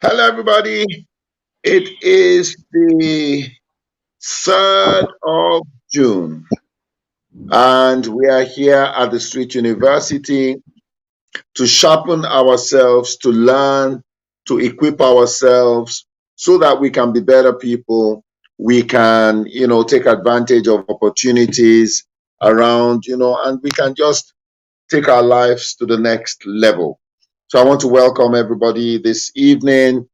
Hello, everybody. It is the 3rd of June, and we are here at the Street University to sharpen ourselves, to learn, to equip ourselves so that we can be better people. We can, take advantage of opportunities around, and we can just take our lives to the next level. So I want to welcome everybody this evening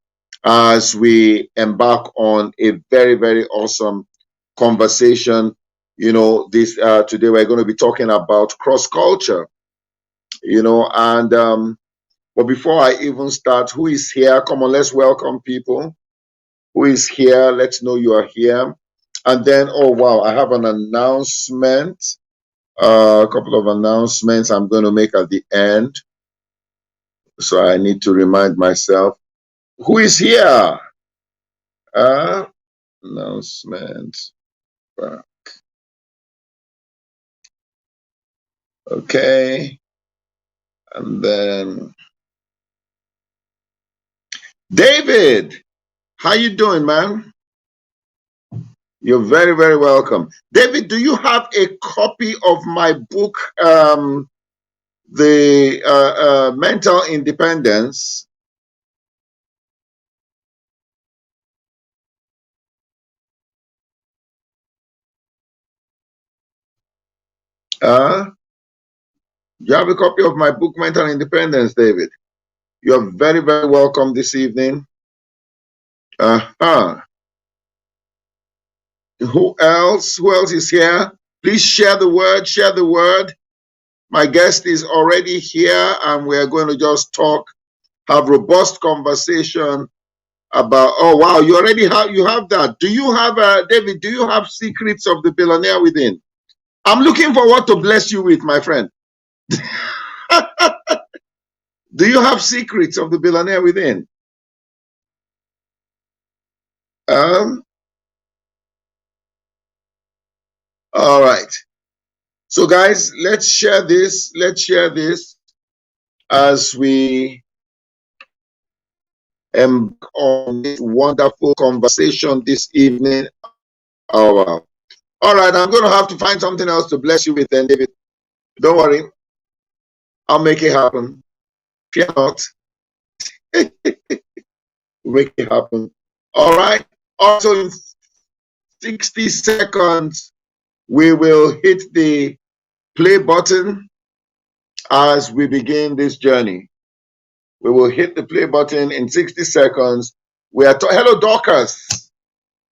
as we embark on a very, very awesome conversation. This today we're going to be talking about cross culture. But before I even start, who is here? Come on, let's welcome people. Who is here? Let's know you are here. And then, oh wow, I have an announcement. A couple of announcements I'm going to make at the end. So I need to remind myself. Who is here? Announcement. Okay. And then David, how you doing, man? You're very, very welcome. David, do you have a copy of my book, The Mental Independence? You have a copy of my book, Mental Independence, David? You're very, very welcome this evening. Uh-huh. Who else? Who else is here? Please share the word, share the word. My guest is already here, and we're going to just talk, have robust conversation about, oh wow, you already have that. Do you have, David, do you have Secrets of the Billionaire Within? I'm looking for what to bless you with, my friend. Do you have Secrets of the Billionaire Within? All right. So guys, let's share this. Let's share this as we embark on this wonderful conversation this evening. Oh, wow. All right, I'm going to have to find something else to bless you with then, David. Don't worry. I'll make it happen. Fear not. We'll make it happen. All right. Also, in 60 seconds, we will hit the play button as we begin this journey. We will hit the play button in 60 seconds. Hello, Dorcas.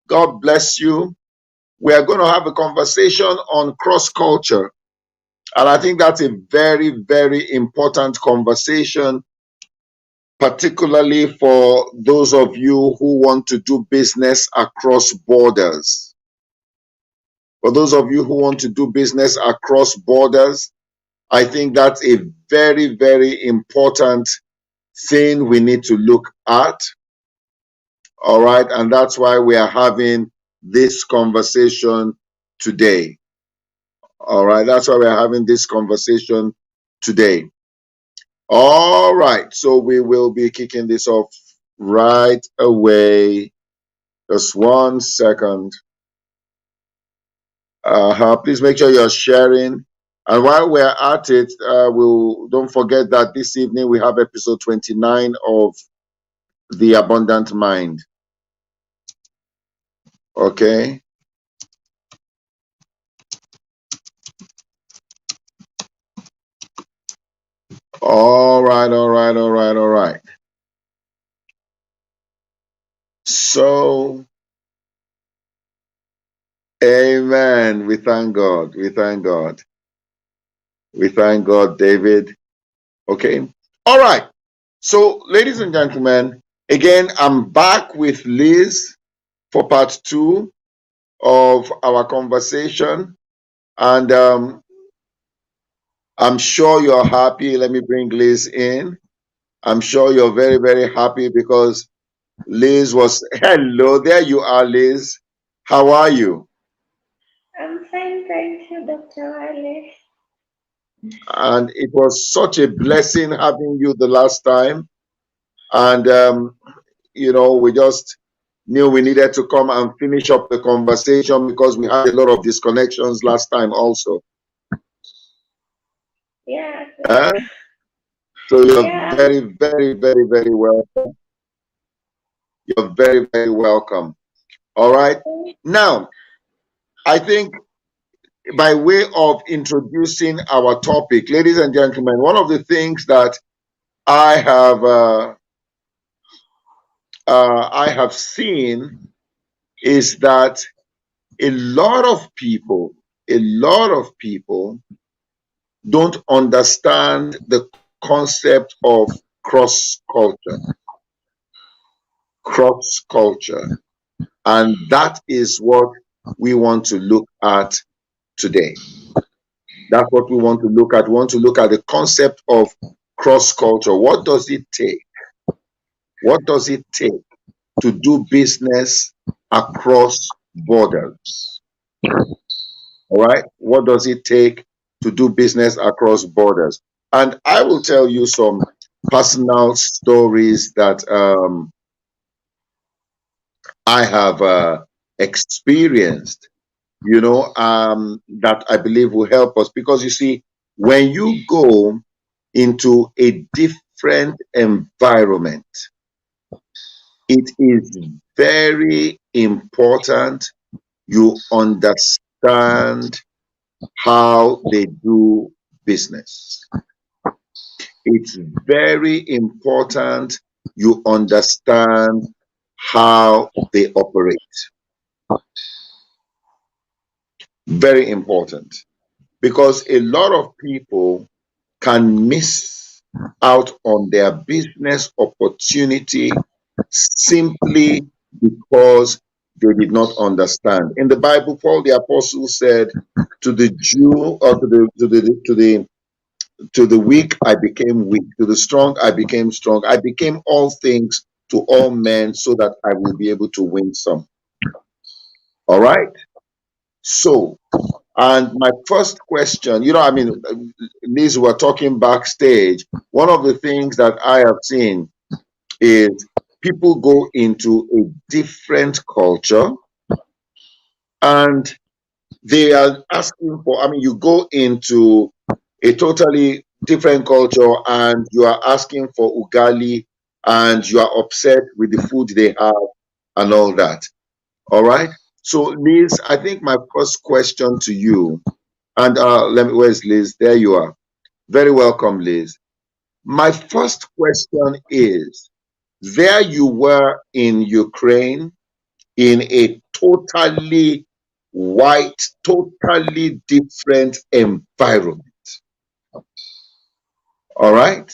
God bless you. We are going to have a conversation on cross culture. And I think that's a very, very important conversation, particularly for those of you who want to do business across borders. For those of you who want to do business across borders, I think that's a very, very important thing we need to look at. All right. And that's why we are having this conversation today. All right. That's why we are having this conversation today. All right. So we will be kicking this off right away. Just 1 second. Please make sure you're sharing. And while we're at it, don't forget that this evening we have episode 29 of The Abundant Mind. Okay. All right. So, amen. We thank God. We thank God. We thank God, David. Okay. All right. So, ladies and gentlemen, again, I'm back with Liz for part 2 of our conversation. And I'm sure you're happy. Let me bring Liz in. I'm sure you're very, very happy because Liz was, hello, there you are, Liz. How are you? I'm fine, thank you, Dr. Ali. And it was such a blessing having you the last time. And we just knew we needed to come and finish up the conversation because we had a lot of disconnections last time also. Yeah. Uh, so you're Yeah. very, very, very, very welcome. You're very, very welcome. All right. Now, I think by way of introducing our topic, ladies and gentlemen, one of the things that I have seen is that a lot of people, a lot of people don't understand the concept of cross culture, cross culture, and that is what we want to look at today. That's what we want to look at. We want to look at the concept of cross culture. What does it take? What does it take to do business across borders? All right. What does it take to do business across borders? And I will tell you some personal stories that I have experienced, that I believe will help us. Because you see, when you go into a different environment, it is very important you understand how they do business. It's very important you understand how they operate. Very important. Because a lot of people can miss out on their business opportunity simply because they did not understand. In the Bible, Paul the apostle said, "To the Jew, or to the weak I became weak, to the strong I became strong. I became all things to all men so that I will be able to win some." All right. So, and my first question, Liz, we're talking backstage. One of the things that I have seen is people go into a different culture and they are asking for, you go into a totally different culture and you are asking for ugali and you are upset with the food they have and all that. All right. So, Liz, I think my first question to you, and where's Liz? There you are. Very welcome, Liz. My first question is, there you were in Ukraine in a totally white, totally different environment. All right?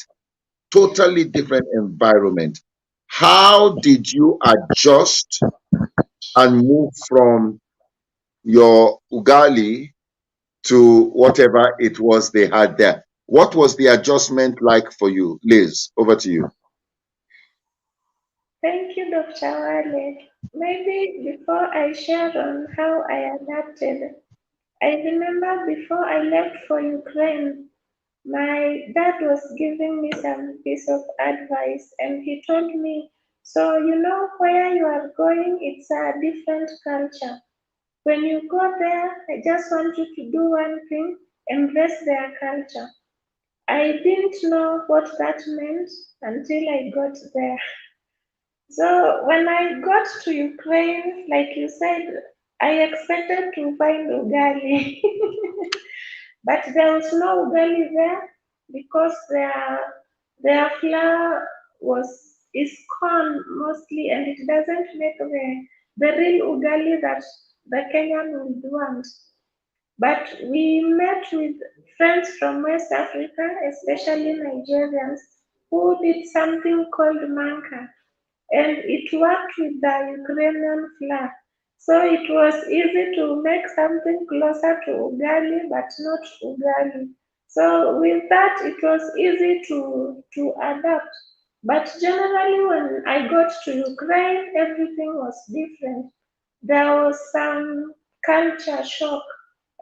Totally different environment. How did you adjust and move from your ugali to whatever it was they had there? What was the adjustment like for you? Liz, over to you. Thank you, Dr. Wale. Maybe before I share on how I adapted, I remember before I left for Ukraine, my dad was giving me some piece of advice, and he told me, so you know where you are going, it's a different culture. When you go there, I just want you to do one thing, embrace their culture. I didn't know what that meant until I got there. So when I got to Ukraine, like you said, I expected to find ugali, but there was no ugali there because their flour is corn mostly, and it doesn't make the real ugali that the Kenyan would want. But we met with friends from West Africa, especially Nigerians, who did something called manka, and it worked with the Ukrainian flag. So it was easy to make something closer to ugali, but not ugali. So with that, it was easy to adapt. But generally, when I got to Ukraine, everything was different. There was some culture shock.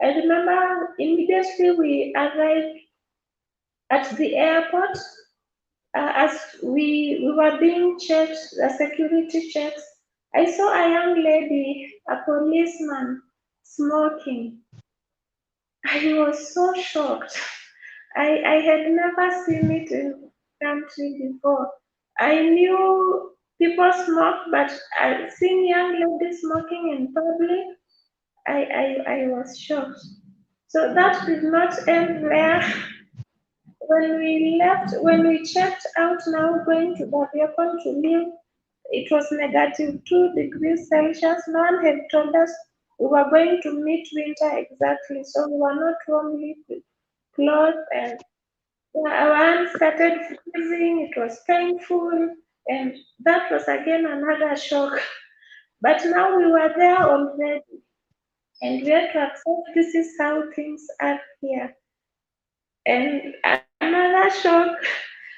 I remember immediately we arrived at the airport. as we were being checked, the security checks, I saw a young lady, a policeman, smoking. I was so shocked. I had never seen it in the country before. I knew people smoke, but seeing young ladies smoking in public, I was shocked. So that did not end there. When we left, when we checked out now going to the vehicle to leave, it was negative 2 degrees Celsius. No one had told us we were going to meet winter exactly, so we were not warmly clothed, and our hands started freezing. It was painful, and that was again another shock. But now we were there already, and we had to accept this is how things are here. And another shock,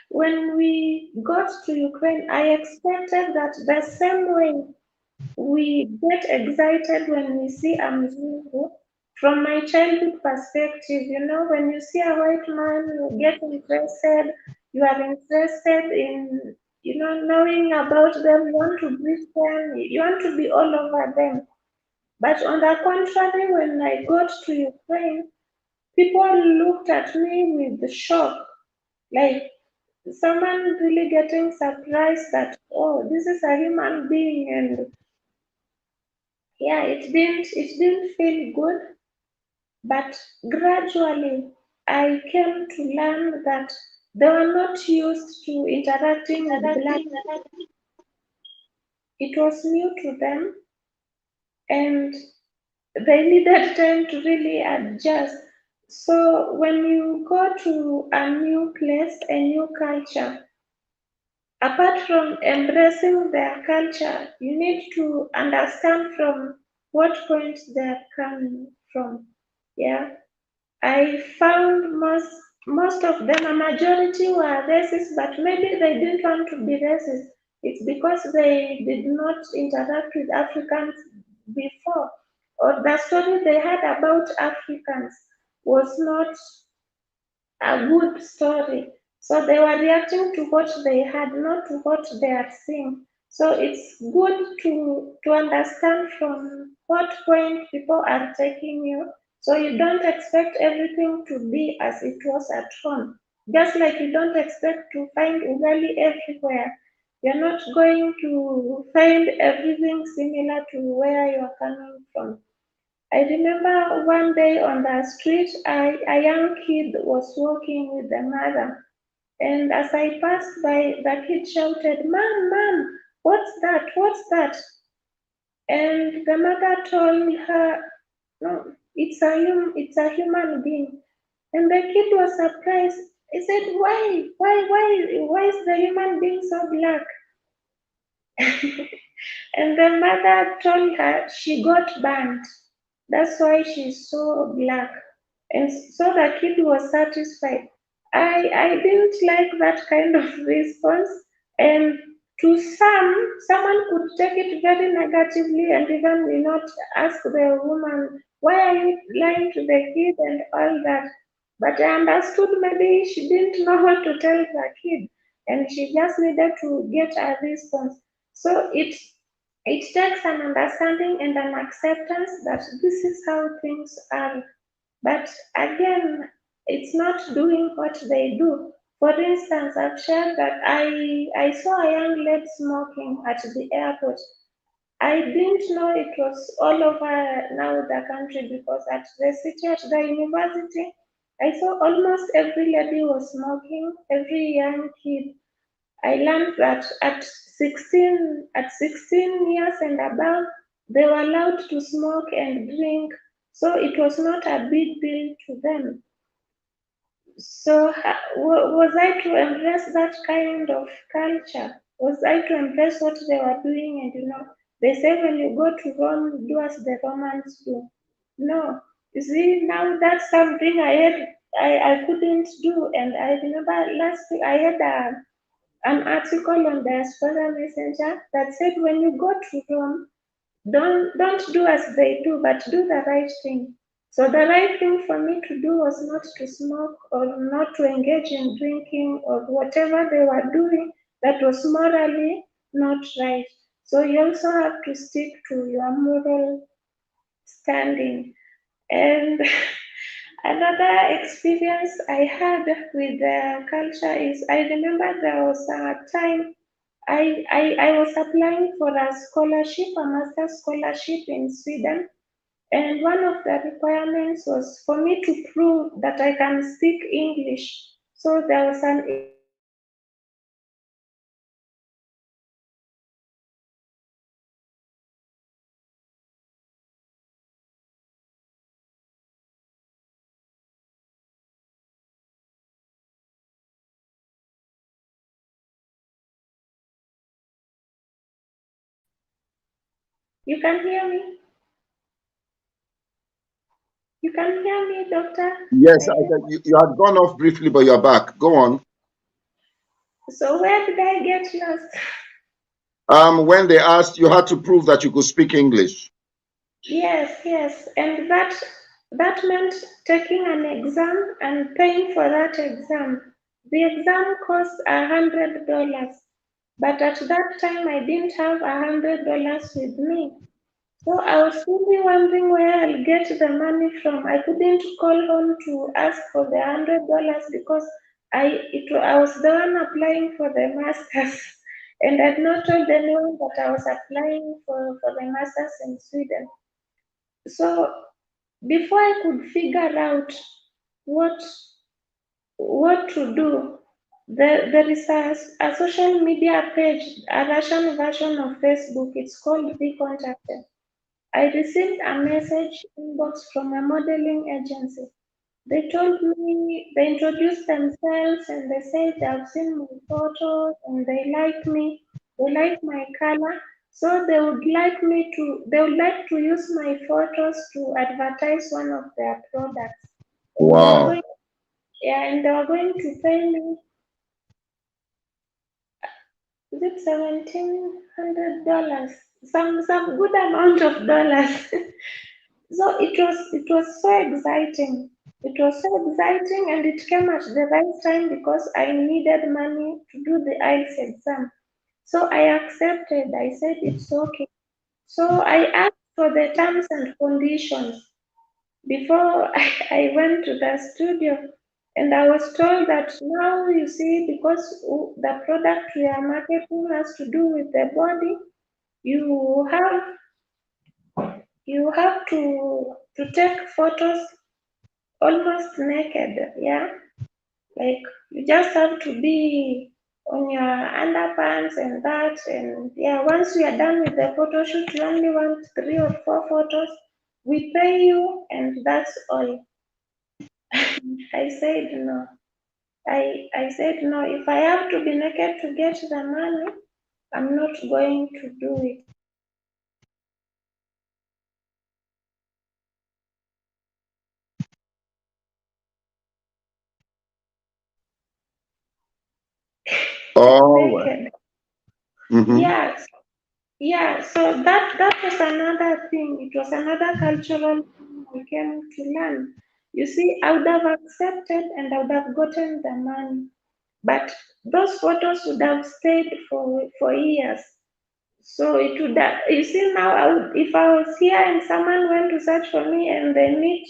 when we got to Ukraine, I expected that the same way we get excited when we see a Mzungu. From my childhood perspective, when you see a white man, you get interested, you are interested in, knowing about them, you want to greet them, you want to be all over them. But on the contrary, when I got to Ukraine, people looked at me with shock, like someone really getting surprised that, oh, this is a human being, and yeah, it didn't feel good, but gradually I came to learn that they were not used to interacting with black. It was new to them, and they needed time to really adjust. So when you go to a new place, a new culture, apart from embracing their culture, you need to understand from what point they're coming from. Yeah. I found most of them, a majority were racist, but maybe they didn't want to be racist. It's because they did not interact with Africans before, or the story they had about Africans was not a good story. So they were reacting to what they had, not to what they are seeing. So it's good to understand from what point people are taking you. So you don't expect everything to be as it was at home. Just like you don't expect to find ugali everywhere. You're not going to find everything similar to where you're coming from. I remember one day on the street, a young kid was walking with the mother. And as I passed by, the kid shouted, Mom, Mom, what's that? What's that? And the mother told her, No, it's a human being. And the kid was surprised. He said, why is the human being so black? And the mother told her she got burned. That's why she's so black. And so the kid was satisfied. I didn't like that kind of response. And to someone could take it very negatively and even not ask the woman, why are you lying to the kid and all that. But I understood maybe she didn't know what to tell the kid and she just needed to get a response. So it takes an understanding and an acceptance that this is how things are. But again, it's not doing what they do. For instance, I've shared that I saw a young lady smoking at the airport. I didn't know it was all over now the country because at the city, at the university, I saw almost every lady was smoking, every young kid. I learned that at 16 years and above, they were allowed to smoke and drink, so it was not a big deal to them. So, was I to embrace that kind of culture? Was I to embrace what they were doing? And they say when you go to Rome, do as the Romans do. No, you see, now that's something I couldn't do. And I remember last week I had an article on Diaspora Messenger that said when you go to Rome, don't do as they do, but do the right thing. So the right thing for me to do was not to smoke or not to engage in drinking or whatever they were doing that was morally not right. So you also have to stick to your moral standing. And another experience I had with the culture is I remember there was a time I was applying for a scholarship, a master scholarship in Sweden. And one of the requirements was for me to prove that I can speak English. So there was an exam that I had to take. And you can hear me? You can hear me, Doctor? Yes, I think. you had gone off briefly, but you're back. Go on. So where did I get lost? When they asked, you had to prove that you could speak English. Yes, yes. And that meant taking an exam and paying for that exam. The exam cost $100. But at that time I didn't have $100 with me. So I was really wondering where I'll get the money from. I couldn't call home to ask for the $100 because I was the one applying for the masters, and I'd not told anyone that I was applying for the masters in Sweden. So before I could figure out what what to do, there is a social media page, a Russian version of Facebook. It's called Be Contacted. I received a message inbox from a modeling agency. They told me, they introduced themselves and they said they've seen my photos and they like me, they like my color. So they would like to use my photos to advertise one of their products. And they were Wow. going, yeah, and they were going to pay me, is it $1,700? Some good amount of dollars. So it was so exciting. It was so exciting and it came at the right time because I needed money to do the IELTS exam. So I accepted. I said it's okay. So I asked for the terms and conditions before I went to the studio. And I was told that now you see, because the product we are marketing has to do with the body, you have you have to take photos almost naked, yeah. Like you just have to be on your underpants and that, and yeah. Once we are done with the photo shoot, you only want 3 or 4 photos. We pay you, and that's all. I said no. I said no. If I have to be naked to get the money, I'm not going to do it. All right. Naked. Mm-hmm. Yes. Yeah, so that was another thing. It was another cultural thing I came to learn. You see, I would have accepted and I would have gotten the money, but those photos would have stayed for years. So it would have, you see now, if I was here and someone went to search for me and they meet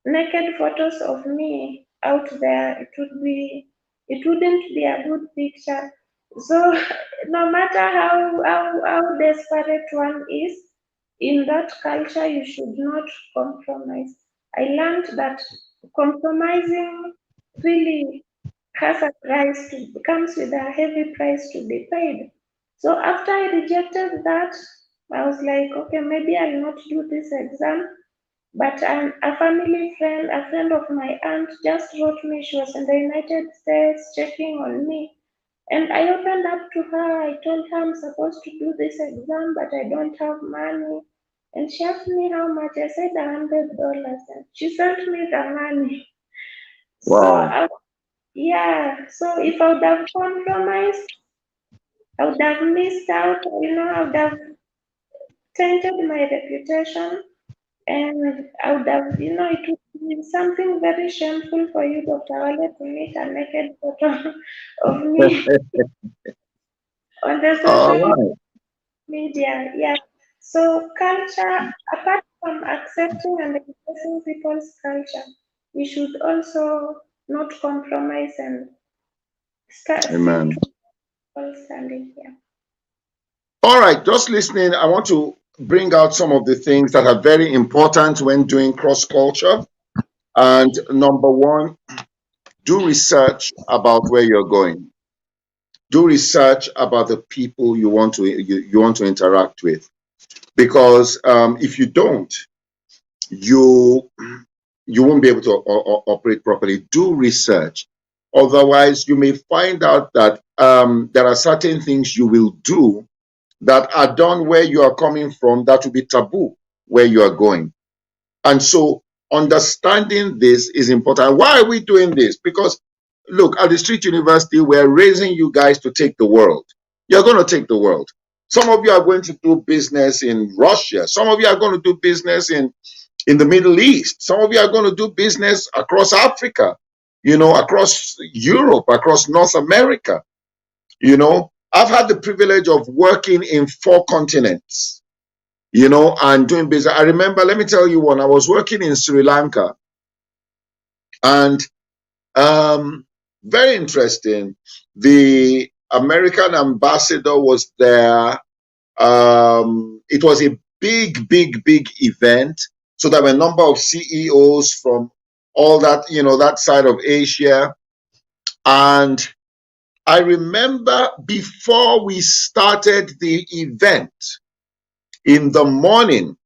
naked photos of me out there, it wouldn't be a good picture. So no matter how desperate one is in that culture, you should not compromise. I learned that compromising really has a price to comes with a heavy price to be paid. So after I rejected that, I was like, okay, maybe I'll not do this exam. But a family friend, a friend of my aunt, just wrote me. She was in the United States checking on me. And I opened up to her. I told her I'm supposed to do this exam, but I don't have money. And she asked me how much. I said $100. And she sent me the money. So, Wow. yeah. So if I would have compromised, I would have missed out. I would have tainted my reputation And I would have, it would be something very shameful for you, Dr. Wale, to meet a naked photo of me on the All social right. media. Yeah. So culture, apart from accepting and expressing people's culture, we should also not compromise and stick Amen. to people's standing here. All right. Just listening, I want to bring out some of the things that are very important when doing cross culture. And number one, do research about where you're going. Do research about the people you want to interact with, because if you don't, you you won't be able to operate properly. Do research. Otherwise, you may find out that there are certain things you will do that are done where you are coming from that will be taboo where you are going. And so understanding this is important. Why are we doing this? Because look, at the Street University, we're raising you guys to take the world. You're going to take the world. Some of you are going to do business in Russia. Some of you are going to do business in the Middle East. Some of you are going to do business across Africa, across Europe, across North America. I've had the privilege of working in 4 continents, and doing business. I remember, let me tell you one, I was working in Sri Lanka, and very interesting. The American ambassador was there. It was a big, big, big event. So there were a number of CEOs from all that, that side of Asia. And I remember before we started the event, in the morning,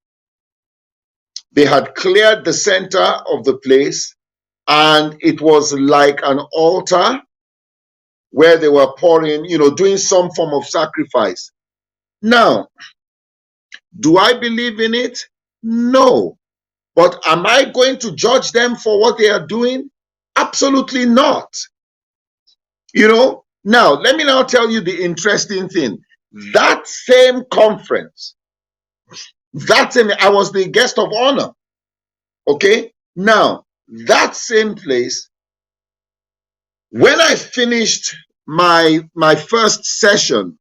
they had cleared the center of the place, and it was like an altar where they were pouring, doing some form of sacrifice. Now, do I believe in it? No. But am I going to judge them for what they are doing? Absolutely not. Now, let me now tell you the interesting thing. That same conference, I was the guest of honor. Okay. Now, that same place, when I finished my first session,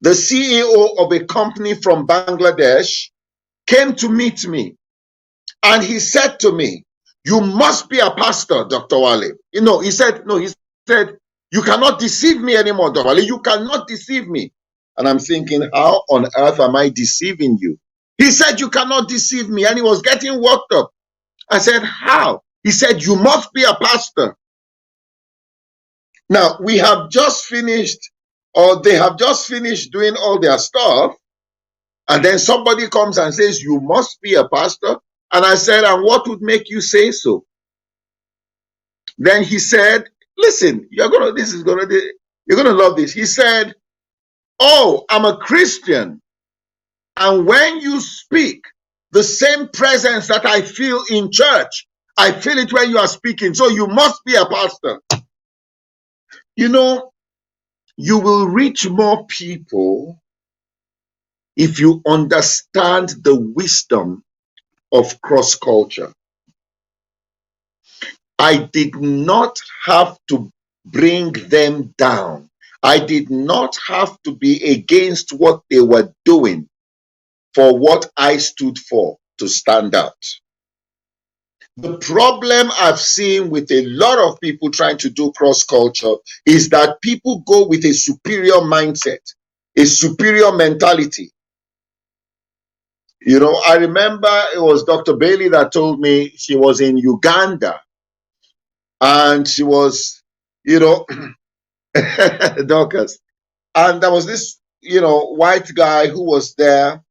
the CEO of a company from Bangladesh came to meet me, and he said to me, "You must be a pastor, Dr. Wale." He said, no, he said, "You cannot deceive me anymore, Dr. Wale. You cannot deceive me." And I'm thinking, how on earth am I deceiving you? He said, "You cannot deceive me." And he was getting worked up. I said, "How?" He said, "You must be a pastor." Now, we have just finished, or they have just finished doing all their stuff. And then somebody comes and says, "You must be a pastor." And I said, "And what would make you say so?" Then he said, "Listen, you're gonna love this." He said, "Oh, I'm a Christian. And when you speak, the same presence that I feel in church, I feel it when you are speaking. So you must be a pastor." You will reach more people if you understand the wisdom of cross culture. I did not have to bring them down. I did not have to be against what they were doing for what I stood for to stand out. The problem I've seen with a lot of people trying to do cross culture is that people go with a superior mindset, a superior mentality. I remember it was Dr. Bailey that told me she was in Uganda, and she was, Dorcas. And there was this, white guy who was there.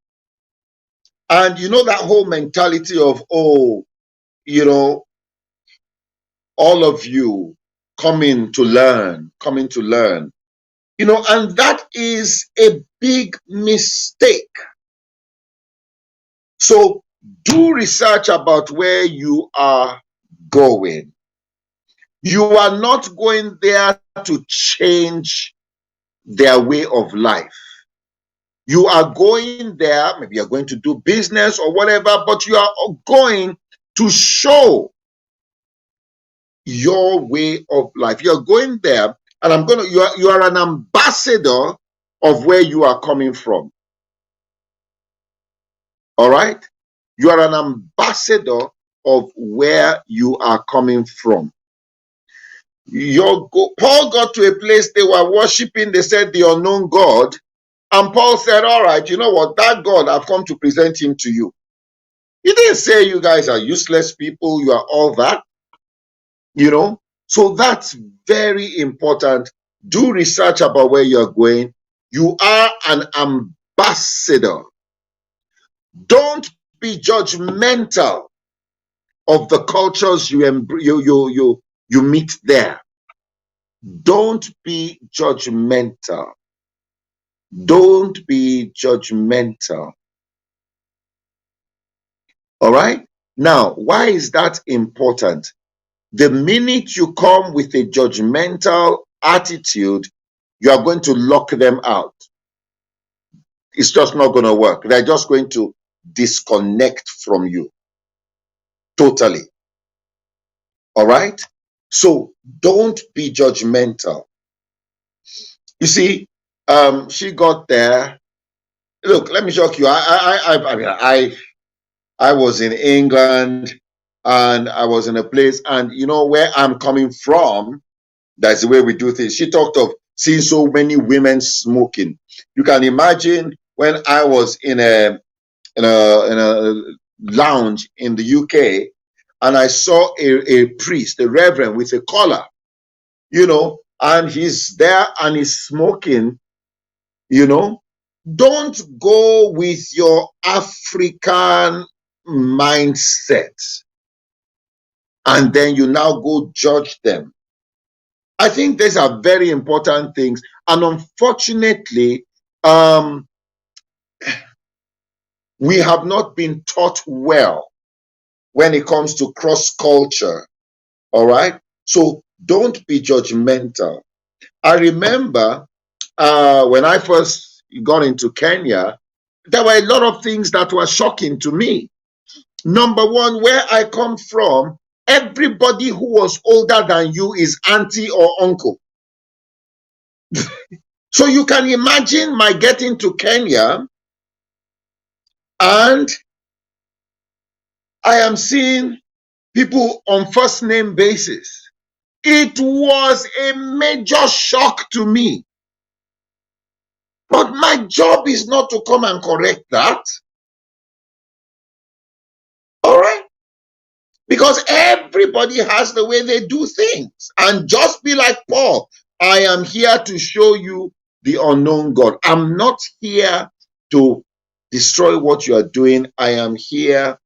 And that whole mentality of, oh, all of you coming to learn, and that is a big mistake. So do research about where you are going. You are not going there to change their way of life. You are going there, maybe you're going to do business or whatever, but you are going to show your way of life. You're going there, and you are an ambassador of where you are coming from. All right? You are an ambassador of where you are coming from. Paul got to a place they were worshiping, they said the unknown God, and Paul said, all right, you know what, that God, I've come to present him to you. He didn't say you guys are useless people, you are all that, you know. So that's very important. Do research about where you're going. You are an ambassador. Don't be judgmental of the cultures you meet there. Don't be judgmental. Don't be judgmental. All right? Now, why is that important? The minute you come with a judgmental attitude, you are going to lock them out. It's just not going to work. They're just going to disconnect from you totally. All right? So don't be judgmental. You see, she got there. Look, let me shock you. I was in England, and I was in a place, and you know where I'm coming from. That's the way we do things. She talked of seeing so many women smoking. You can imagine when I was in a lounge in the UK, and I saw a priest, a reverend with a collar, you know, and he's there and he's smoking, you know. Don't go with your African mindset and then you now go judge them. I think these are very important things. And unfortunately, we have not been taught well when it comes to cross culture. All right. So don't be judgmental. I remember when I first got into Kenya, there were a lot of things that were shocking to me. Number one, where I come from, everybody who was older than you is auntie or uncle. So you can imagine my getting to Kenya and I am seeing people on first name basis. It was a major shock to me. But my job is not to come and correct that. All right? Because everybody has the way they do things. And just be like Paul, I am here to show you the unknown God. I'm not here to destroy what you are doing. I am here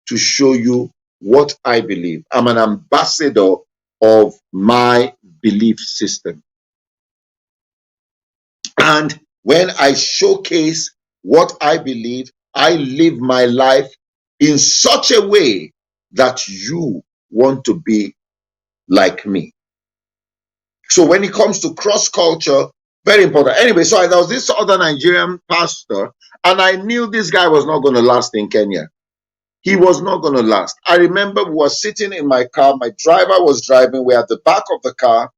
to show you what I believe. I'm an ambassador of my belief system. And when I showcase what I believe, I live my life in such a way that you want to be like me. So when it comes to cross culture, very important. Anyway, so there was this other Nigerian pastor, and I knew this guy was not going to last in Kenya. He was not going to last. I remember we were sitting in my car. My driver was driving. We're at the back of the car.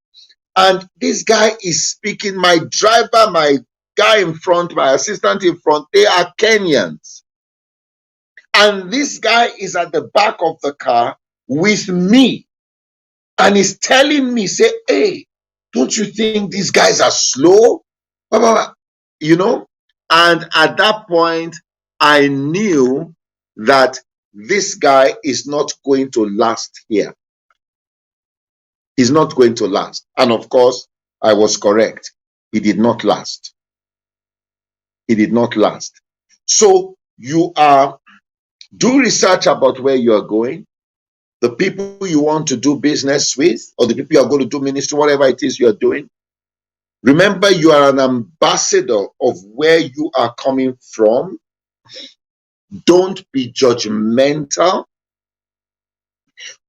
And this guy is speaking. My driver, my guy in front, my assistant in front, they are Kenyans. And this guy is at the back of the car with me. And he's telling me, say, hey, don't you think these guys are slow? You know? And at that point, I knew that this guy is not going to last here. He's not going to last. And of course, I was correct. He did not last. He did not last. So do research about where you are going, the people you want to do business with, or the people you are going to do ministry, whatever it is you are doing. Remember, you are an ambassador of where you are coming from. Don't be judgmental.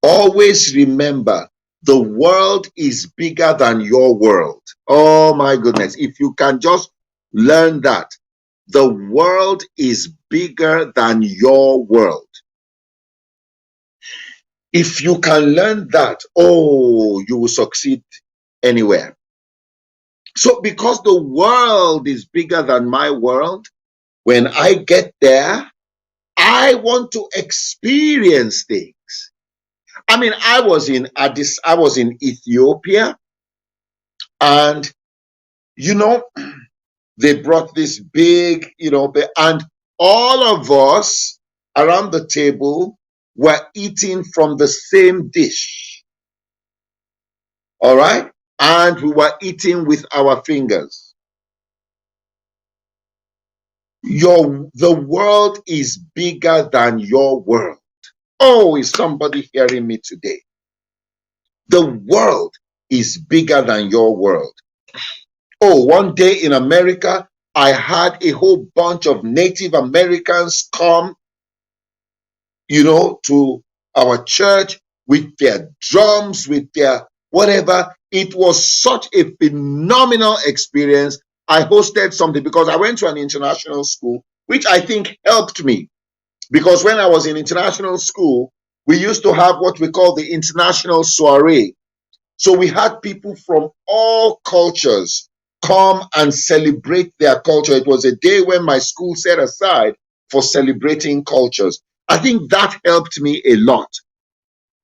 Always remember, the world is bigger than your world. Oh my goodness. If you can just learn that. The world is bigger than your world. If you can learn that, oh, you will succeed anywhere. So because the world is bigger than my world, when I get there, I want to experience things. I mean, I was in Ethiopia, and you know, they brought this big, and all of us around the table were eating from the same dish. All right? And we were eating with our fingers. The world is bigger than your world. Oh, is somebody hearing me today? The world is bigger than your world. Oh, one day in America, I had a whole bunch of Native Americans come, to our church with their drums, with their whatever. It was such a phenomenal experience. I hosted something because I went to an international school, which I think helped me. Because when I was in international school, we used to have what we call the international soiree. So we had people from all cultures come and celebrate their culture. It was a day when my school set aside for celebrating cultures. I think that helped me a lot.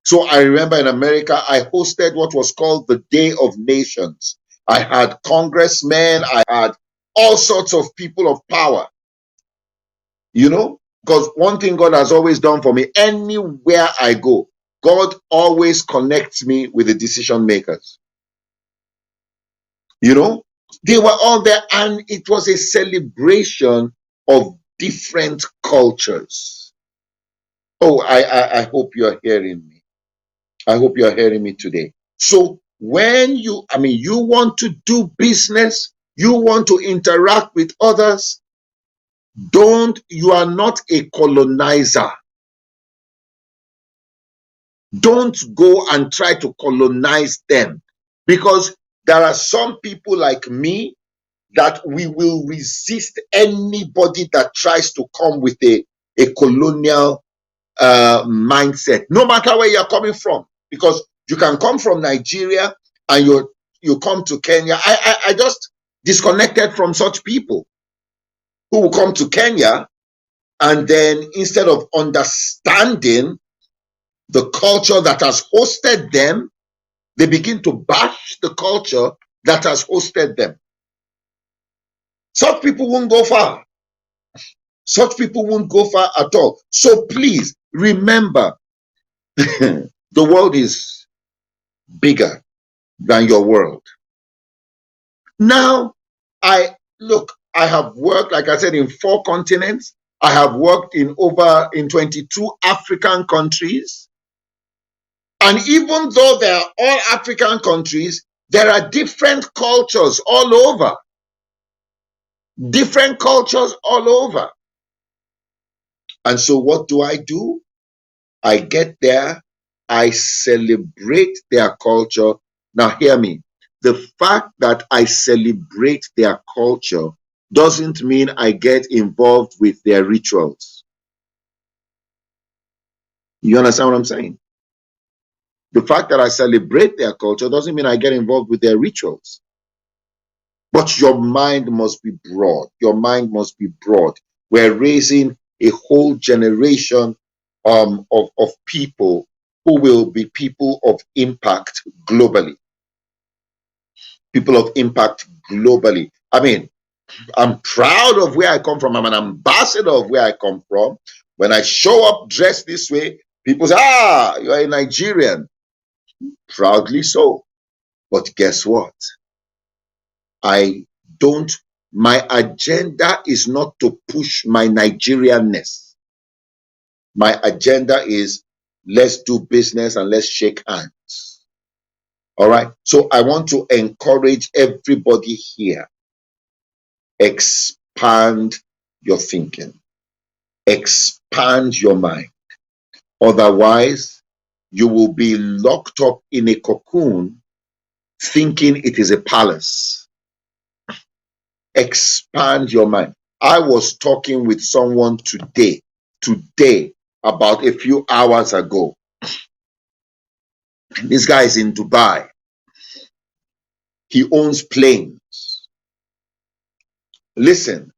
So I remember in America, I hosted what was called the Day of Nations. I had congressmen, I had all sorts of people of power, because one thing God has always done for me, anywhere I go, God always connects me with the decision makers. They were all there, and it was a celebration of different cultures. Oh, I hope you're hearing me. I hope you're hearing me today. So when you want to do business, you want to interact with others, you are not a colonizer. Don't go and try to colonize them, because there are some people like me that we will resist anybody that tries to come with a colonial mindset, no matter where you're coming from. Because you can come from Nigeria and you come to Kenya. I just disconnected from such people who will come to Kenya, and then instead of understanding the culture that has hosted them, they begin to bash the culture that has hosted them. Such people won't go far. Such people won't go far at all. So please remember, the world is bigger than your world. Now, I have worked, like I said, in 4 continents. I have worked in 22 African countries. And even though they are all African countries, there are different cultures all over. Different cultures all over. And so what do? I get there, I celebrate their culture. Now, hear me. The fact that I celebrate their culture doesn't mean I get involved with their rituals. You understand what I'm saying? The fact that I celebrate their culture doesn't mean I get involved with their rituals. But your mind must be broad. Your mind must be broad. We're raising a whole generation of people who will be people of impact globally. People of impact globally. I mean, I'm proud of where I come from. I'm an ambassador of where I come from. When I show up dressed this way, people say, you're a Nigerian. Proudly so. But guess what? My agenda is not to push my Nigerianness. My agenda is, let's do business and let's shake hands. All right. So I want to encourage everybody here. Expand your thinking. Expand your mind. Otherwise, you will be locked up in a cocoon thinking it is a palace. Expand your mind. I was talking with someone today, about a few hours ago. This guy is in Dubai. He owns planes. Listen,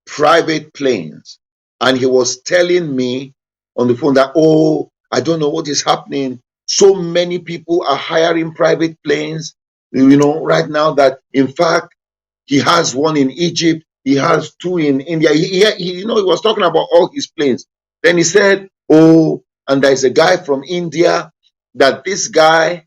private planes. And he was telling me on the phone that, oh, I don't know what is happening. So many people are hiring private planes, right now, that in fact, he has one in Egypt. He has two in India. He was talking about all his planes. Then he said, oh, and there's a guy from India that this guy,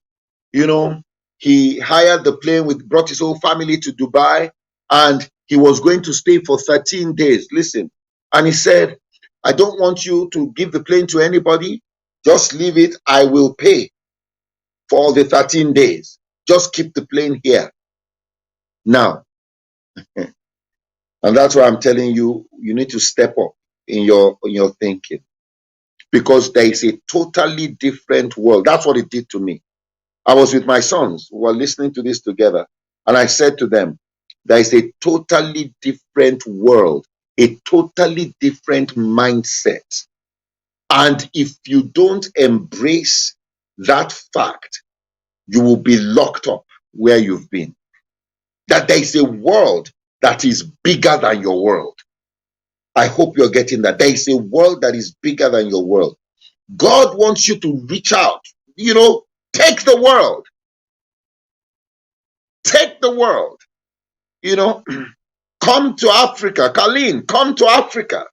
he hired the plane brought his whole family to Dubai, and he was going to stay for 13 days. Listen, and he said, I don't want you to give the plane to anybody. Just leave it. I will pay for all the 13 days. Just keep the plane here. Now, and that's why I'm telling you, you need to step up in your thinking, because there is a totally different world. That's what it did to me. I was with my sons who were listening to this together, and I said to them, there is a totally different world, a totally different mindset. And if you don't embrace that fact, you will be locked up where you've been. That there is a world that is bigger than your world. I hope you're getting that. There is a world that is bigger than your world. God wants you to reach out. Take the world. Take the world. Come to Africa. Colleen, come to Africa.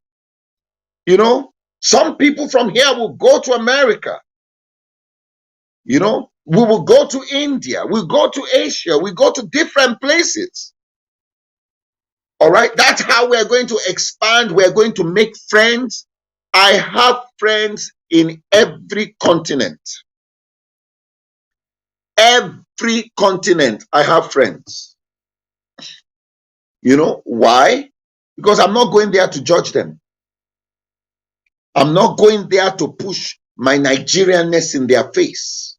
Some people from here will go to America. We will go to India. We'll go to Asia. We go to different places. All right. That's how we're going to expand. We're going to make friends. I have friends in every continent. Every continent, I have friends. Why? Because I'm not going there to judge them. I'm not going there to push my Nigerianness in their face.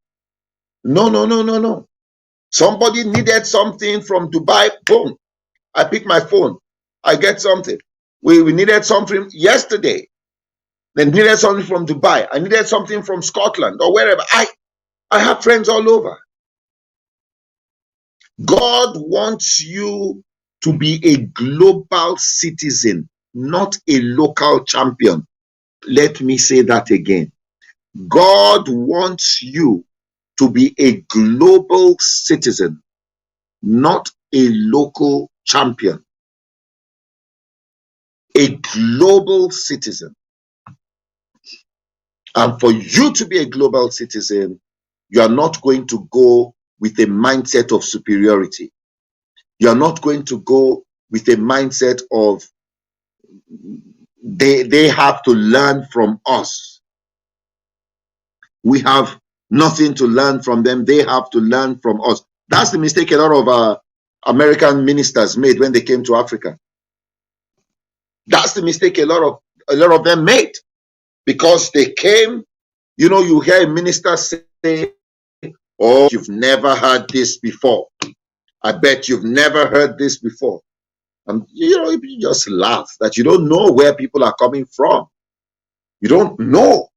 No, no, no, no, no. Somebody needed something from Dubai. Boom. I pick my phone. I get something. We needed something yesterday. They needed something from Dubai. I needed something from Scotland or wherever. I have friends all over. God wants you to be a global citizen, not a local champion. Let me say that again. God wants you to be a global citizen, not a local champion. A global citizen. And for you to be a global citizen, you are not going to go with a mindset of superiority. You are not going to go with a mindset of they have to learn from us. We have nothing to learn from them. They have to learn from us. That's the mistake a lot of American ministers made when they came to Africa. That's the mistake a lot of them made, because they came. You hear a minister say, "Oh, you've never heard this before. I bet you've never heard this before." And you just laugh that you don't know where people are coming from. You don't know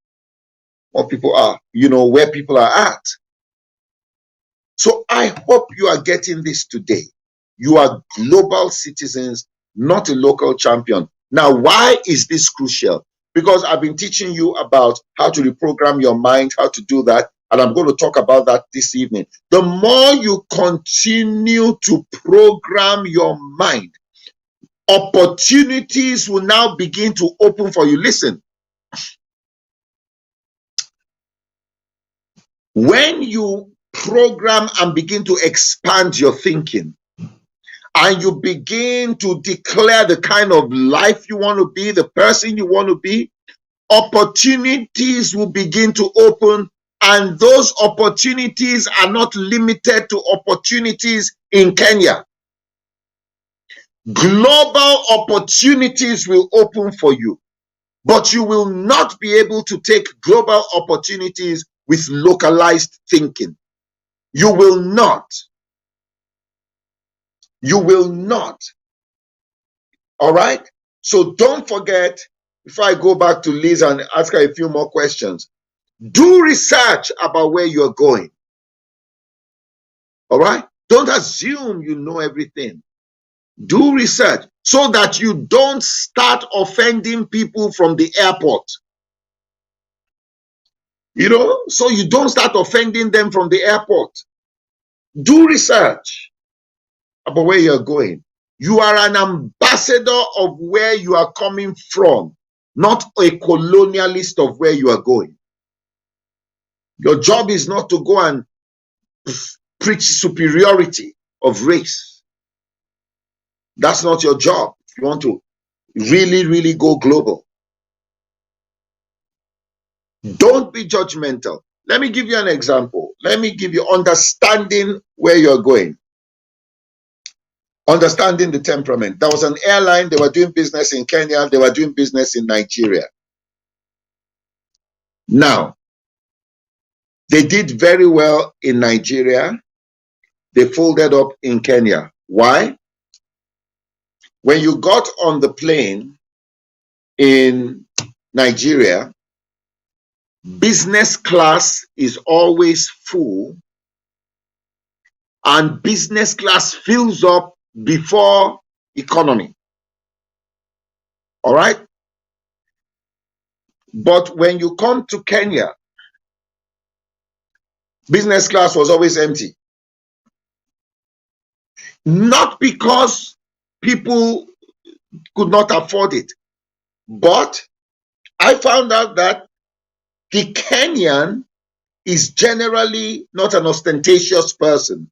what people are, where people are at. So I hope you are getting this today. You are global citizens, not a local champion. Now, why is this crucial? Because I've been teaching you about how to reprogram your mind, how to do that. And I'm going to talk about that this evening. The more you continue to program your mind, opportunities will now begin to open for you. Listen, when you program and begin to expand your thinking, and you begin to declare the kind of life you want to be, the person you want to be, opportunities will begin to open. And those opportunities are not limited to opportunities in Kenya. Global opportunities will open for you, but you will not be able to take global opportunities with localized thinking. You will not. You will not. All right? So don't forget, before I go back to Liz and ask her a few more questions, do research about where you're going. All right? Don't assume you know everything. Do research so that you don't start offending people from the airport. You know, so you don't start offending them from the airport. Do research about where you're going. You are an ambassador of where you are coming from, not a colonialist of where you are going. Your job is not to go and preach superiority of race. That's not your job. If you want to really, really go global, don't be judgmental. Let me give you an example. Let me give you understanding where you're going. Understanding the temperament. There was an airline, they were doing business in Kenya, they were doing business in Nigeria. Now, they did very well in Nigeria. They folded up in Kenya. Why? When you got on the plane in Nigeria, business class is always full, and business class fills up before economy. All right? But when you come to Kenya, business class was always empty. Not because people could not afford it, but I found out that the Kenyan is generally not an ostentatious person.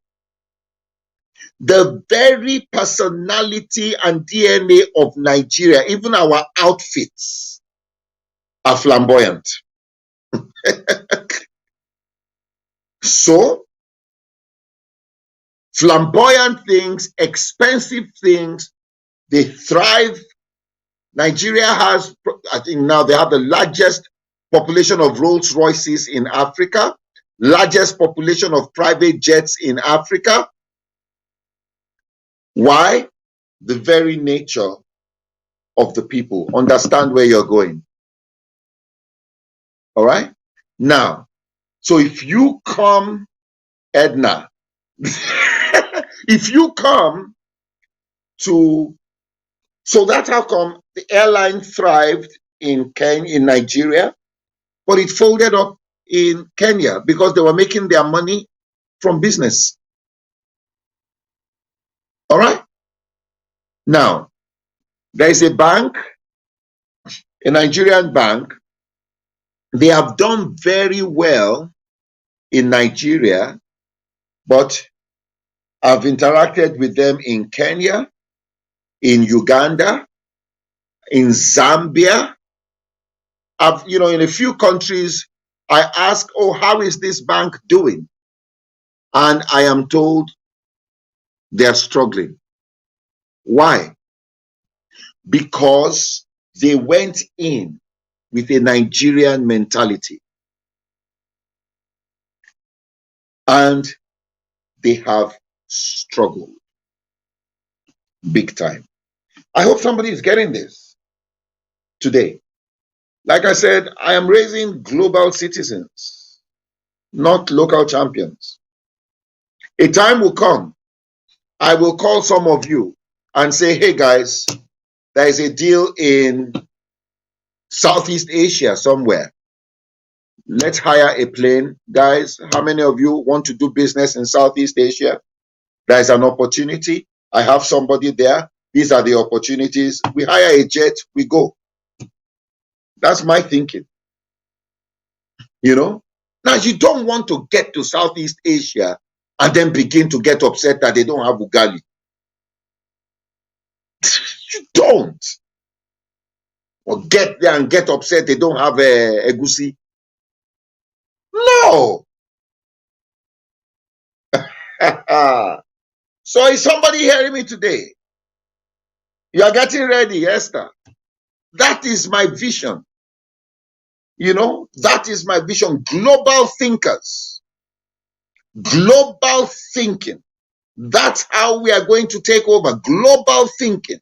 The very personality and DNA of Nigeria, even our outfits, are flamboyant. So, flamboyant things, expensive things, they thrive. Nigeria has, I think now they have the largest population of Rolls Royces in Africa, largest population of private jets in Africa. Why? The very nature of the people. Understand where you're going. All right? Now, so if you come, Edna, if you come to, so that's how come the airline thrived in Kenya, in Nigeria, but it folded up in Kenya because they were making their money from business. All right? Now, there is a bank, a Nigerian bank. They have done very well in Nigeria, but I've interacted with them in Kenya, in Uganda, in Zambia. In a few countries, I ask, oh, how is this bank doing? And I am told they're struggling. Why? Because they went in with a Nigerian mentality. And they have struggled big time. I hope somebody is getting this today. Like I said, I am raising global citizens, not local champions. A time will come, I will call some of you and say, hey guys, there is a deal in Southeast Asia somewhere. Let's hire a plane. Guys, how many of you want to do business in Southeast Asia? There is an opportunity. I have somebody there. These are the opportunities. We hire a jet, we go. That's my thinking. Now you don't want to get to Southeast Asia and then begin to get upset that they don't have ugali. You don't. Or get there and get upset they don't have egusi. No. So is somebody hearing me today? You are getting ready, Esther. That is my vision. That is my vision. Global thinkers. Global thinking. That's how we are going to take over. Global thinking.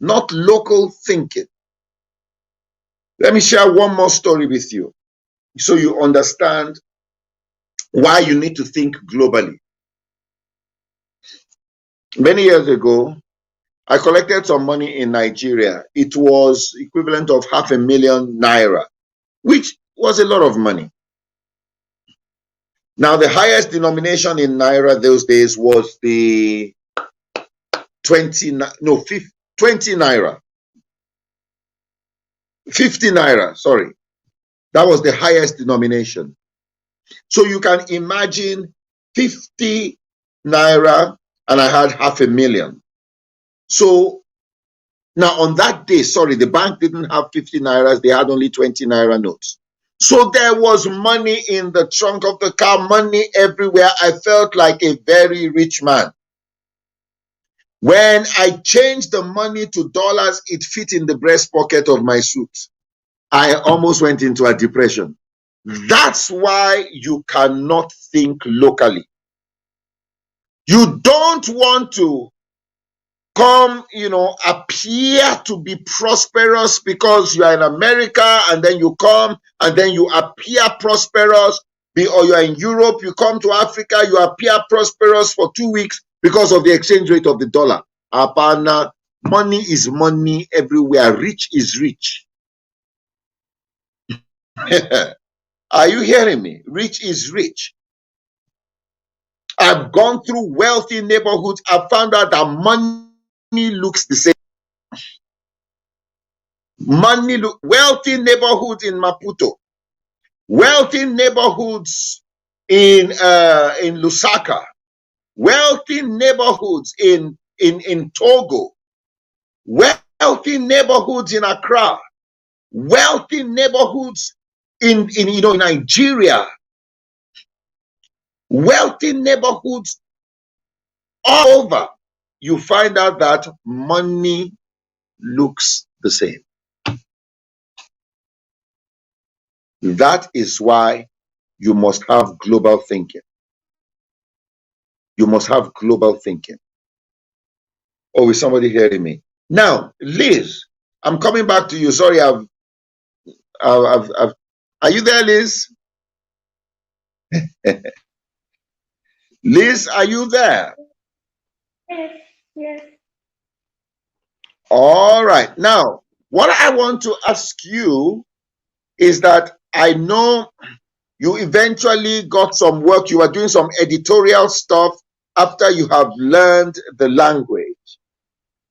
not local thinking. Let me share one more story with you so you understand why you need to think globally. Many years ago, I collected some money in Nigeria. It was equivalent of 500,000 naira, which was a lot of money. Now, the highest denomination in naira those days was the 20 naira. 50 naira, sorry. That was the highest denomination. So you can imagine 50 naira and I had 500,000. So now on that day, sorry, the bank didn't have 50 nairas, they had only 20 naira notes. So there was money in the trunk of the car, money everywhere. I felt like a very rich man. When I changed the money to dollars, it fit in the breast pocket of my suit. I almost went into a depression. That's why you cannot think locally. You don't want to come, appear to be prosperous because you are in America, and then you come and then you appear prosperous, or you are in Europe, you come to Africa, you appear prosperous for 2 weeks because of the exchange rate of the dollar. Apana, money is money everywhere. Rich is rich. Are you hearing me? Rich is rich. I've gone through wealthy neighborhoods. I found out that money looks the same. Wealthy neighborhoods in Maputo, wealthy neighborhoods in Lusaka, wealthy neighborhoods in Togo, wealthy neighborhoods in Accra, wealthy neighborhoods in Nigeria, wealthy neighborhoods all over. You find out that money looks the same. That is why you must have global thinking. You must have global thinking. Oh, is somebody hearing me? Now, Liz, I'm coming back to you. Sorry, are you there, Liz? Liz, are you there? Yes, yes. All right. Now, what I want to ask you is that I know you eventually got some work. You are doing some editorial stuff after you have learned the language.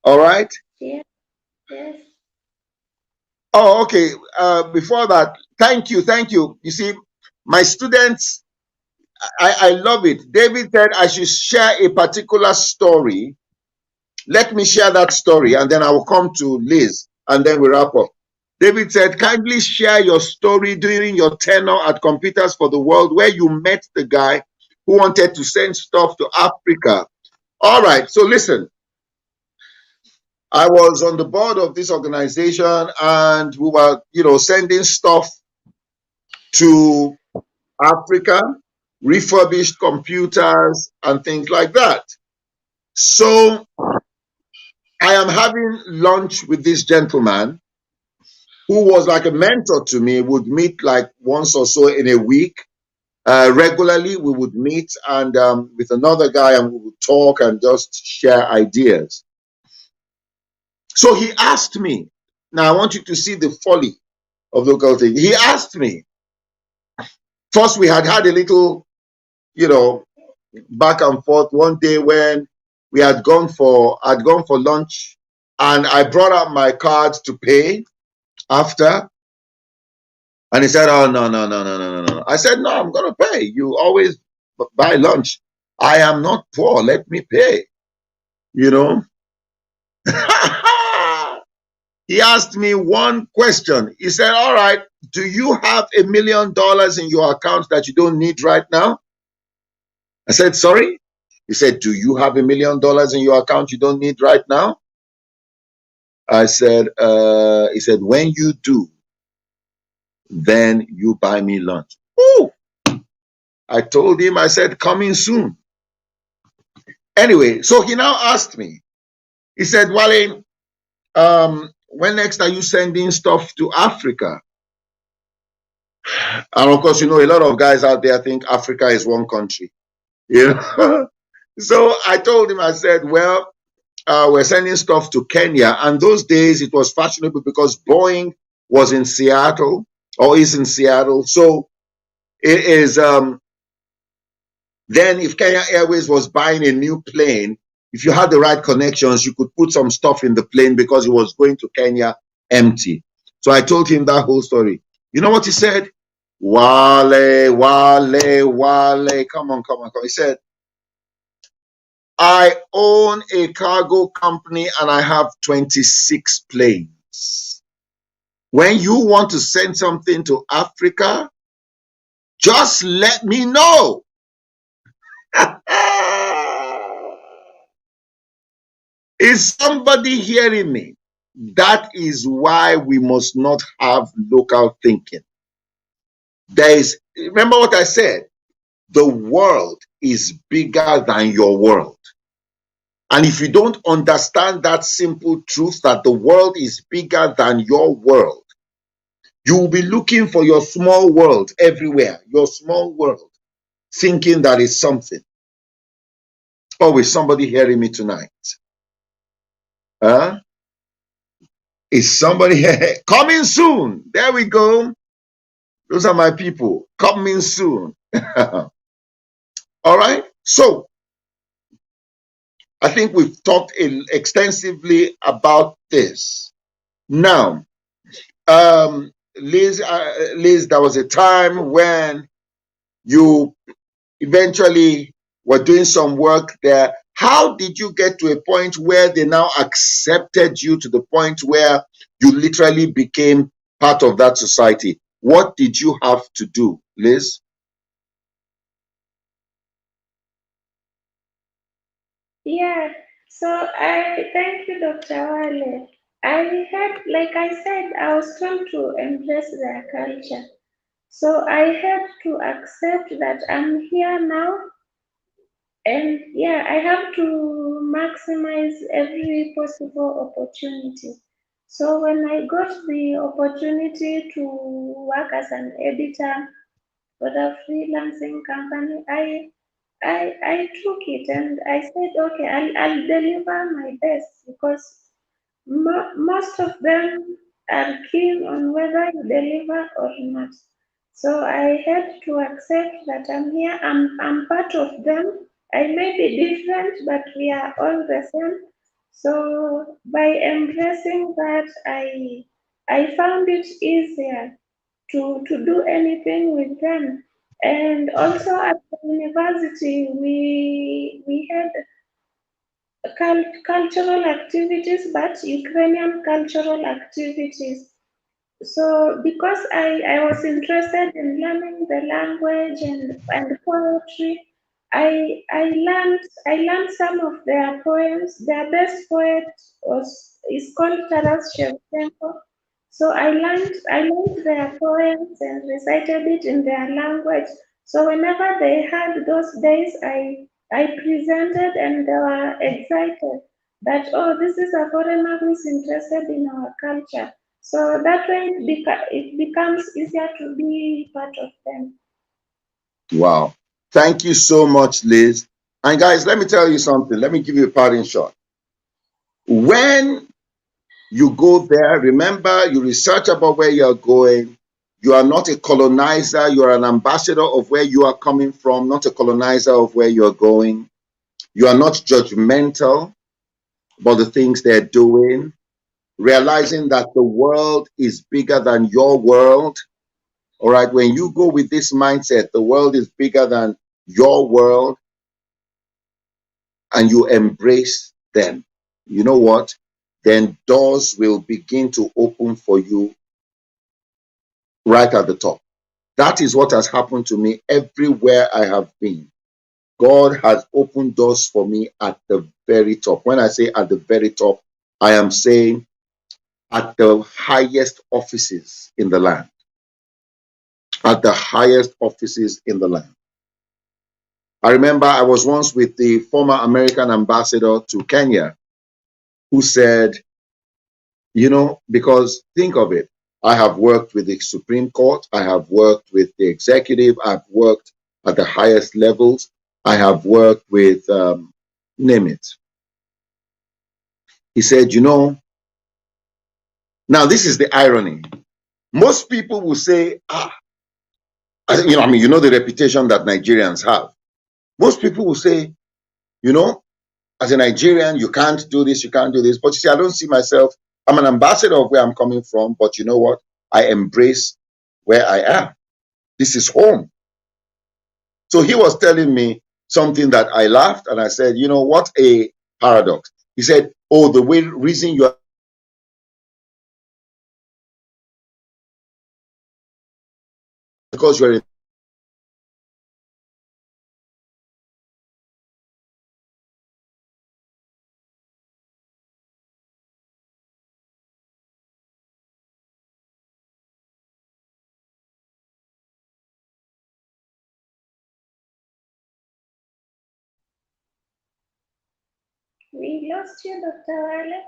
All right? Yes, yes. Oh, okay. Before that, thank you. You see, my students, I love it. David said I should share a particular story. Let me share that story, and then I will come to Liz, and then we wrap up. David said, kindly share your story during your tenure at Computers for the World, where you met the guy who wanted to send stuff to Africa. All right, so listen. I was on the board of this organization, and we were, sending stuff to Africa, refurbished computers and things like that. So I am having lunch with this gentleman who was like a mentor to me. Would meet like once or so in a week. Regularly, we would meet and with another guy, and we would talk and just share ideas. So he asked me, now I want you to see the folly of local thing. He asked me, first we had a little, back and forth one day when we had gone for lunch, and I brought out my card to pay after. And he said, oh, no. I said, no, I'm going to pay. You always buy lunch. I am not poor. Let me pay. He asked me one question. He said, all right, do you have $1 million in your account that you don't need right now? I said, sorry? He said, do you have $1 million in your account you don't need right now? I said, he said, when you do, then you buy me lunch. Ooh. I told him, I said, coming soon. Anyway, so he now asked me, he said, Wale, when next are you sending stuff to Africa? And of course, a lot of guys out there think Africa is one country. You know? So I told him, I said, well, we're sending stuff to Kenya. And those days it was fashionable because Boeing was in Seattle or is in Seattle. So it is then if Kenya Airways was buying a new plane, if you had the right connections, you could put some stuff in the plane because it was going to Kenya empty. So I told him that whole story. You know what he said? Wale, Wale, Wale. Come on, come on, come on. He said, I own a cargo company and I have 26 planes. When you want to send something to Africa, just let me know. Is somebody hearing me? That is why we must not have local thinking. Remember what I said, the world is bigger than your world. And if you don't understand that simple truth that the world is bigger than your world, you will be looking for your small world everywhere, your small world, thinking that is something. Oh, is somebody hearing me tonight? Huh? Is somebody here? Coming soon? There we go. Those are my people. Coming soon. All right. So I think we've talked extensively about this. Now, Liz, there was a time when you eventually were doing some work there. How did you get to a point where they now accepted you to the point where you literally became part of that society? What did you have to do, Liz? Yeah, so I thank you, Dr. Wale. I had, like I said, I was told to embrace their culture. So I had to accept that I'm here now, and yeah, I have to maximize every possible opportunity. So when I got the opportunity to work as an editor for the freelancing company, I took it and I said, okay, I'll deliver my best because most of them are keen on whether you deliver or not. So I had to accept that I'm here, I'm part of them. I may be different, but we are all the same. So by embracing that, I found it easier to do anything with them. And also at the university, we had cultural activities, but Ukrainian cultural activities. So because I was interested in learning the language and poetry, I learned some of their poems. Their best poet is called Taras Shevchenko. So I learned their poems and recited it in their language. So whenever they had those days, I presented and they were excited that, oh, this is a foreigner who is interested in our culture. So that way it becomes easier to be part of them. Wow. Thank you so much, Liz. And guys, let me tell you something. Let me give you a parting shot. When you go there, remember, you research about where you're going. You are not a colonizer. You are an ambassador of where you are coming from, not a colonizer of where you're going. You are not judgmental about the things they're doing, realizing that the world is bigger than your world. All right. When you go with this mindset, the world is bigger than your world, and you embrace them, you know what? Then doors will begin to open for you right at the top. That is what has happened to me everywhere I have been. God has opened doors for me at the very top. When I say at the very top, I am saying at the highest offices in the land. At the highest offices in the land. I remember I was once with the former American ambassador to Kenya who said, because think of it. I have worked with the Supreme Court. I have worked with the executive. I've worked at the highest levels. I have worked with, name it. He said, now this is the irony. Most people will say, the reputation that Nigerians have. Most people will say, you know, as a Nigerian, you can't do this, you can't do this. But you see, I don't see myself, I'm an ambassador of where I'm coming from, but you know what? I embrace where I am. This is home. So he was telling me something that I laughed and I said, what a paradox. He said, oh, the reason you are because you're We lost you, Dr. Wale.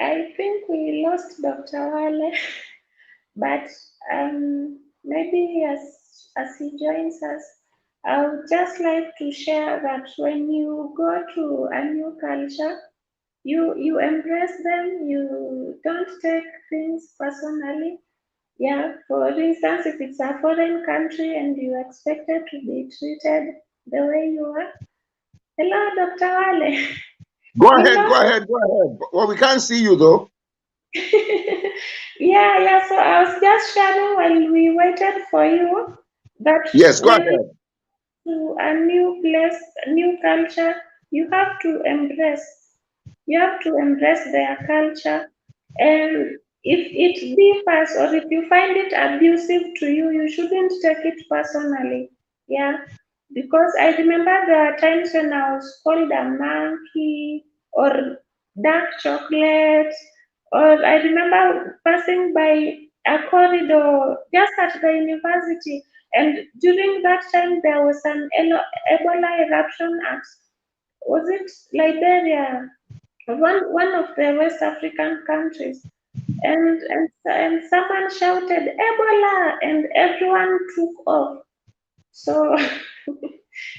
I think we lost Dr. Wale, but maybe as he joins us, I would just like to share that when you go to a new culture, you embrace them. You don't take things personally. Yeah, for instance, if it's a foreign country and you expected to be treated the way you are. Hello, Dr. Wale. go We ahead, go lost. ahead, go ahead. Well, we can't see you though. Yeah. So I was just sharing while we waited for you that Yes, go when you ahead. to a new place, a new culture, you have to embrace. You have to embrace their culture. And if it differs or if you find it abusive to you, you shouldn't take it personally. Yeah. Because I remember there are times when I was called a monkey or dark chocolate, or I remember passing by a corridor just at the university, and during that time there was an Ebola eruption at, was it Liberia, one of the West African countries, and someone shouted Ebola, and everyone took off. So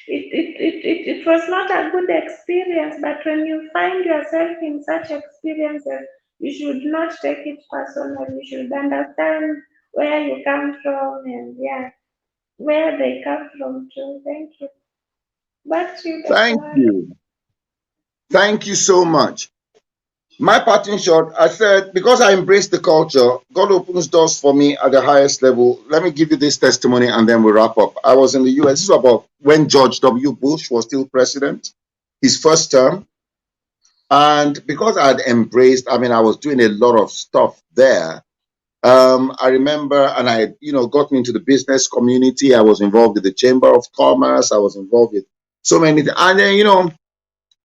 it was not a good experience. But when you find yourself in such experiences, you should not take it personally. You should understand where you come from and yeah, where they come from too. Thank you. Back to you, Dr. Thank Wale. you. Thank you so much. My parting shot, I said, because I embrace the culture, God opens doors for me at the highest level. Let me give you this testimony and then we wrap up. I was in the US. This was about when George W. Bush was still president, his first term. And because I had embraced, I was doing a lot of stuff there. I remember, and I, got into the business community. I was involved with the Chamber of Commerce. I was involved with so many things. And then,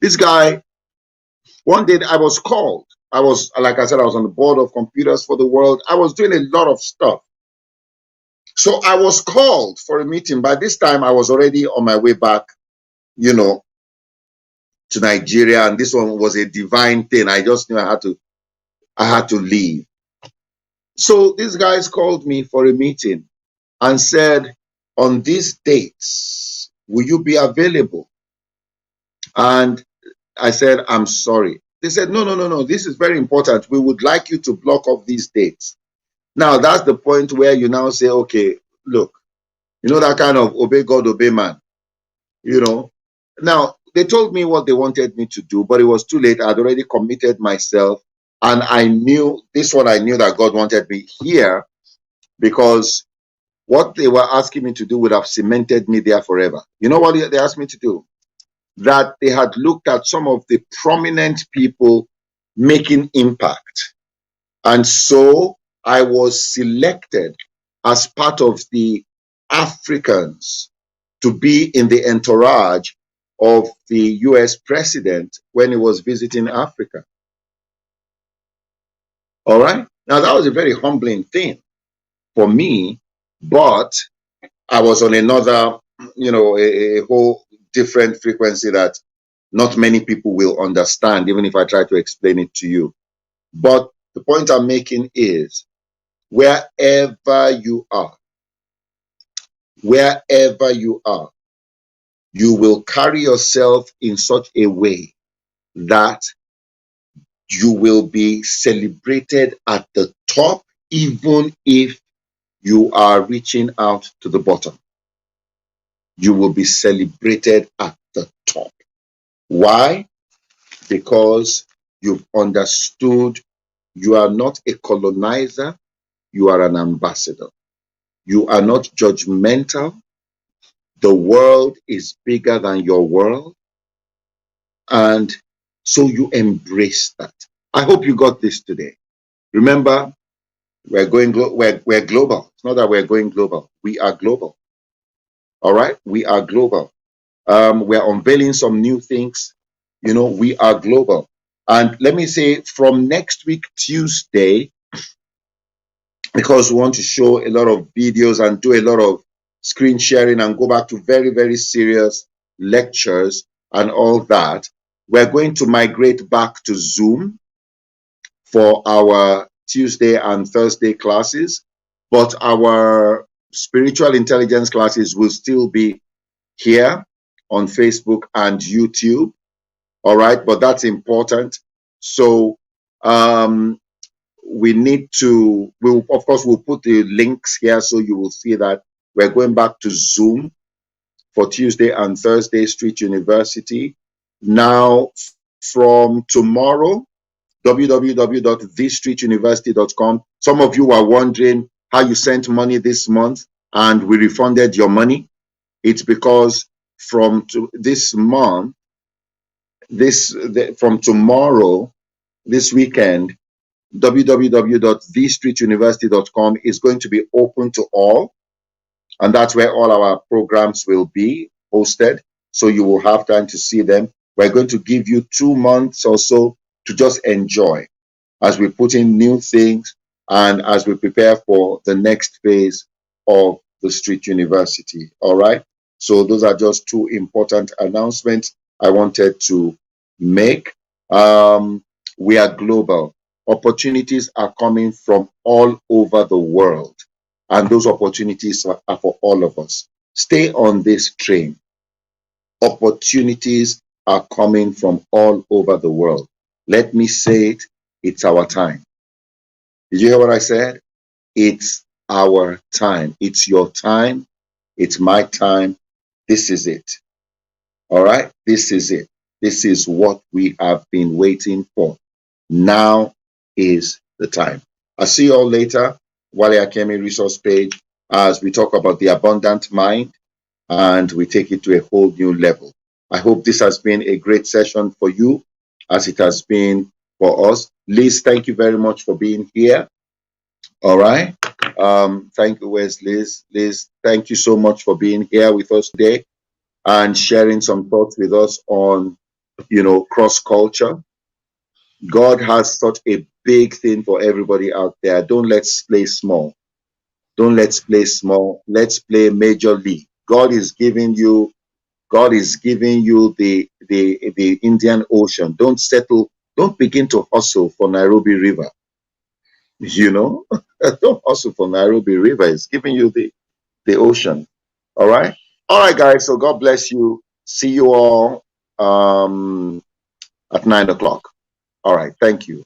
this guy, one day I was called. I was, like I said, I was on the board of Computers for the World. I was doing a lot of stuff. So I was called for a meeting. By this time, I was already on my way back, you know, to Nigeria. And this one was a divine thing. I just knew I had to leave. So these guys called me for a meeting and said, on these dates, will you be available? And I said, I'm sorry. They said, no, no, no, no. This is very important. We would like you to block off these dates. Now, that's the point where you now say, okay, look, that kind of obey God, obey man, you know. Now, they told me what they wanted me to do, but it was too late. I'd already committed myself. And I knew this one, I knew that God wanted me here because what they were asking me to do would have cemented me there forever. You know what they asked me to do? That they had looked at some of the prominent people making impact. And so I was selected as part of the Africans to be in the entourage of the US president when he was visiting Africa. All right. Now, that was a very humbling thing for me, but I was on another, a whole different frequency that not many people will understand, even if I try to explain it to you. But the point I'm making is wherever you are, wherever you will carry yourself in such a way that you will be celebrated at the top, even if you are reaching out to the bottom. You will be celebrated at the top. Why? Because you've understood you are not a colonizer, you are an ambassador. You are not judgmental. The world is bigger than your world. And so you embrace that. I hope you got this today. Remember, we're global. It's not that we're going global. We are global. All right? We are global. We're unveiling some new things. We are global. And let me say, from next week, Tuesday, because we want to show a lot of videos and do a lot of screen sharing and go back to very, very serious lectures and all that, we're going to migrate back to Zoom for our Tuesday and Thursday classes, but our spiritual intelligence classes will still be here on Facebook and YouTube. All right, but that's important. So we need to, of course, we'll put the links here so you will see that we're going back to Zoom for Tuesday and Thursday, Street University. Now, from tomorrow, www.thestreetuniversity.com. Some of you are wondering how you sent money this month and we refunded your money. It's because from this month, from tomorrow, this weekend, www.thestreetuniversity.com is going to be open to all, and that's where all our programs will be hosted, so you will have time to see them. We're going to give you 2 months or so to just enjoy as we put in new things and as we prepare for the next phase of the Street University. All right. So those are just 2 important announcements I wanted to make. We are global. Opportunities are coming from all over the world, and those opportunities are for all of us. Stay on this train. Opportunities are coming from all over the world. Let me say it, it's our time. Did you hear what I said? It's our time. It's your time. It's my time. This is it. All right? This is it. This is what we have been waiting for. Now is the time. I'll see you all later. Wale Akemi resource page as we talk about the abundant mind and we take it to a whole new level. I hope this has been a great session for you as it has been for us. Liz, thank you very much for being here. All right. Thank you, where's Liz? Liz, thank you so much for being here with us today and sharing some thoughts with us on, cross culture. God has such a big thing for everybody out there. Don't let's play small. Don't let's play small. Let's play major league. God is giving you the Indian Ocean. Don't settle. Don't begin to hustle for Nairobi River. Don't hustle for Nairobi River. It's giving you the ocean. All right. All right, guys. So God bless you. See you all at 9 o'clock. All right. Thank you.